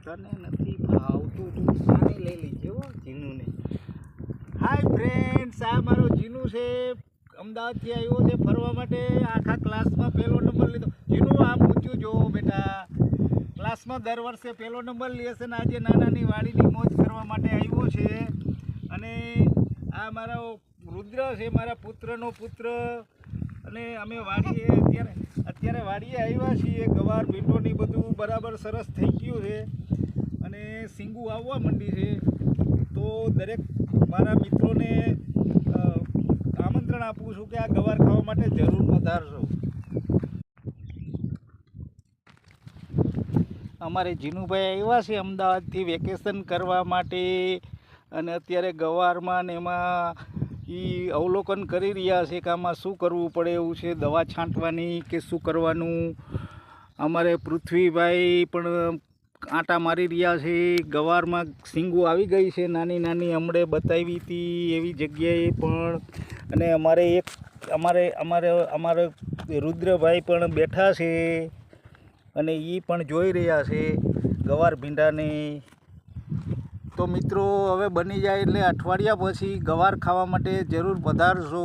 તને નથી ભાવતું તું આને લઈ લીજે હો જીનુને. હાય ફ્રેન્ડ્સ, આ મારો જીનુ છે. અમદાવાદથી આવ્યો છે ફરવા માટે. આખા ક્લાસમાં પહેલો નંબર લીધો. જીનુ આમ ઊંચું જો બેટા. ક્લાસમાં દર વર્ષે પહેલો નંબર લે છે ને આજે નાનાની વાડીની મોજ કરવા માટે આવ્યો છે. અને આ મારો રુદ્ર છે, મારા પુત્રનો પુત્ર. અને અમે વાડીએ અત્યારે વાડીએ આવ્યા છીએ. ગવાર ભીંડોની બધું બરાબર સરસ થઈ ગયું છે અને સિંગું આવવા માંડી છે. તો દરેક મારા મિત્રોને આમંત્રણ આપું છું કે આ ગવાર ખાવા માટે જરૂર પધારશો. અમારે જીનુભાઈ આવ્યા છે અમદાવાદથી વેકેશન કરવા માટે અને અત્યારે ગવારમાં ને એમાં અવલોકન કરી રહ્યા છે કે આમાં શું કરવું પડે એવું છે, દવા છાંટવાની કે શું કરવાનું. અમારે પૃથ્વીભાઈ પણ આંટા મારી રહ્યા છે. ગવારમાં સિંગું આવી ગઈ છે નાની નાની, હમણે બતાવી હતી એવી જગ્યાએ પણ. અને અમારે રુદ્રભાઈ પણ બેઠા છે અને એ પણ જોઈ રહ્યા છે ગવાર ભીંડાને. તો મિત્રો હવે બની જાય એટલે અઠવાડિયા પછી ગવાર ખાવા માટે જરૂર પધારશો.